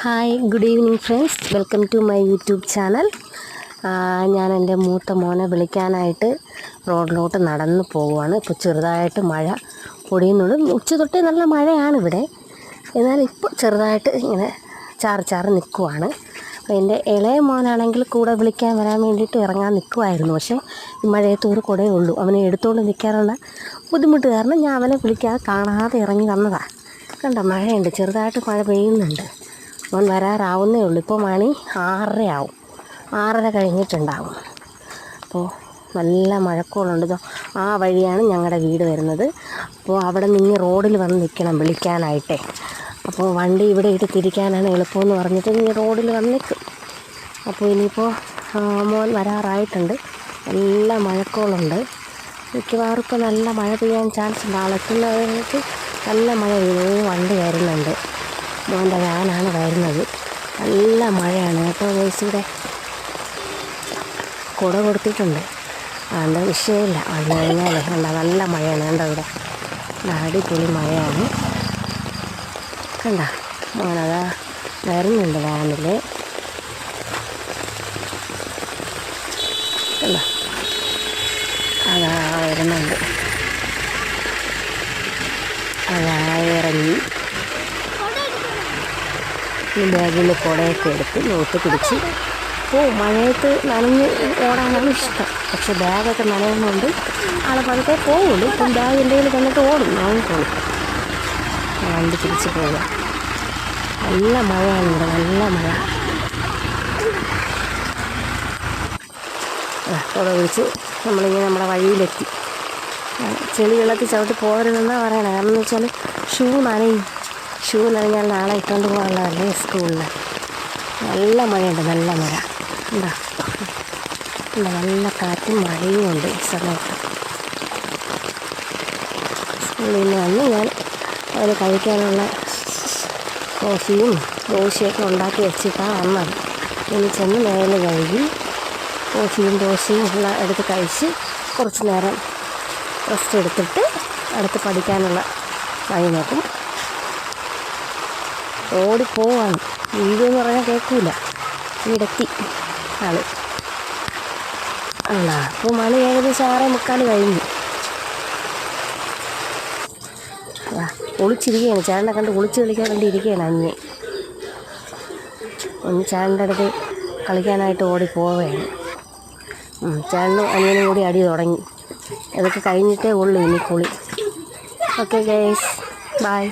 Hi, good evening friends. Welcome to my YouTube channel. ഞാൻ എൻ്റെ മൂത്ത മോനെ വിളിക്കാനായിട്ട് റോഡിലോട്ട് നടന്നു പോവുകയാണ്. ഇപ്പോൾ ചെറുതായിട്ട് മഴ പൊടിയുന്നുള്ളൂ. ഉച്ച തൊട്ടേ നല്ല മഴയാണ് ഇവിടെ. എന്നാൽ ഇപ്പോൾ ചെറുതായിട്ട് ഇങ്ങനെ ചാറി നിൽക്കുവാണ്. അപ്പോൾ എൻ്റെ ഇളയ മോനാണെങ്കിൽ കൂടെ വിളിക്കാൻ വരാൻ വേണ്ടിയിട്ട് ഇറങ്ങാൻ നിൽക്കുമായിരുന്നു. പക്ഷേ ഈ മഴയത്ത് ഒരു കുടയേ ഉള്ളൂ. അവനെ എടുത്തുകൊണ്ട് നിൽക്കാനുള്ള ബുദ്ധിമുട്ട് കാരണം ഞാൻ അവനെ വിളിക്കാതെ കാണാതെ ഇറങ്ങി വന്നതാണ്. കണ്ടോ, മഴയുണ്ട്, ചെറുതായിട്ട് മഴ പെയ്യുന്നുണ്ട്. അവൻ വരാറാവുന്നേ ഉള്ളൂ. ഇപ്പോൾ മണി 6:30 ആവും, 6:30 കഴിഞ്ഞിട്ടുണ്ടാവും. അപ്പോൾ നല്ല മഴക്കോളുണ്ട്. ആ വഴിയാണ് ഞങ്ങളുടെ വീട് വരുന്നത്. അപ്പോൾ അവിടെ നിന്ന് റോഡിൽ വന്ന് നിൽക്കണം വിളിക്കാനായിട്ടേ. അപ്പോൾ വണ്ടി ഇവിടെ ഇട്ട് തിരിക്കാനാണ് എളുപ്പമെന്ന് പറഞ്ഞിട്ട് നീ റോഡിൽ വന്ന് നിൽക്കും. അപ്പോൾ ഇനിയിപ്പോൾ മോൻ വരാറായിട്ടുണ്ട്. നല്ല മഴക്കോളുണ്ട്. മിക്കവാറും ഇപ്പോൾ നല്ല മഴ പെയ്യാൻ ചാൻസ് ഉണ്ട്. അളക്കുന്നവർക്ക് നല്ല മഴ പെയ്യുന്നത് വണ്ടി വരുന്നുണ്ട്. മോൻ്റെ വാനാണ് വരുന്നത്. നല്ല മഴയാണ് കേട്ടോ. ഇവിടെ കുട കൊടുത്തിട്ടുണ്ട്, അതുകൊണ്ട് വിഷയമില്ല. വന്നു കഴിഞ്ഞാൽ കണ്ട നല്ല മഴയാണ്. കണ്ടോ, ഇവിടെ അടിപൊളി മഴയാണ്. കണ്ട മോനതാ വരുന്നുണ്ട് വാനിൽ. കണ്ട അതാ വരുന്നുണ്ട്. അതാ ഇറങ്ങി ബാഗിൽ കുടയൊക്കെ എടുത്ത് നോട്ട് പിടിച്ച് മഴയത്ത് നനഞ്ഞ് ഓടാനാണ് ഇഷ്ടം. പക്ഷെ ബാഗൊക്കെ നനയുന്നുണ്ട്. ആളെ പതുക്കെ പോകുള്ളൂ. ഇപ്പം ബാഗ് എന്തെങ്കിലും തന്നിട്ട് ഓടും, നോക്കിക്കോളും. വണ്ടി തിരിച്ച് പോവുക. നല്ല മഴയാണ് ഇവിടെ, നല്ല മഴ. കുട പിടിച്ച് നമ്മളിങ്ങനെ നമ്മുടെ വഴിയിലെത്തി. ചെളി വെള്ളത്തിൽ ചവിട്ടി പോകരുതെന്നാണ് പറയണത്. കാരണം എന്ന് വെച്ചാൽ ഷൂ നനഞ്ഞാൽ നാളെ ഇട്ടുകൊണ്ട് പോകാനുള്ളതല്ലേ സ്കൂളിൽ. നല്ല മഴയുണ്ട്, നല്ല മഴ. എന്താ നല്ല കാറ്റും മഴയും ഉണ്ട് ഈ സമയത്ത്. സ്കൂളിൽ നിന്ന് വന്ന് ഞാൻ അവർ കഴിക്കാനുള്ള കോഫിയും ദോശയൊക്കെ ഉണ്ടാക്കി വെച്ചിട്ടാണ് വന്നത്. ഇനി ചെന്ന് മേലെ കഴുകി കോഫിയും ദോശയും എല്ലാം എടുത്ത് കഴിച്ച് കുറച്ച് നേരം റെസ്റ്റ് എടുത്തിട്ട് അടുത്ത് പഠിക്കാനുള്ള വഴി നോക്കും. ഓടിപ്പോവാണ്. വീടെന്ന് പറഞ്ഞാൽ കേൾക്കില്ല. ഇവിടെത്തി ആള്. അപ്പോൾ മണി ഏകദേശം 6:45 കഴിഞ്ഞു. ഒളിച്ചിരിക്കുകയാണ്. ചേട്ടനെ കണ്ട് ഒളിച്ച് കളിക്കാൻ വേണ്ടി ഇരിക്കുകയാണ്. ഒന്ന് ചേട്ടൻ്റെ അടുത്ത് കളിക്കാനായിട്ട് ഓടിപ്പോവുകയാണ്. ചേട്ടനും അനിയനും കൂടി അടി തുടങ്ങി. അതൊക്കെ കഴിഞ്ഞിട്ടേ ഉള്ളൂ ഇനി കുളി. Okay guys, by.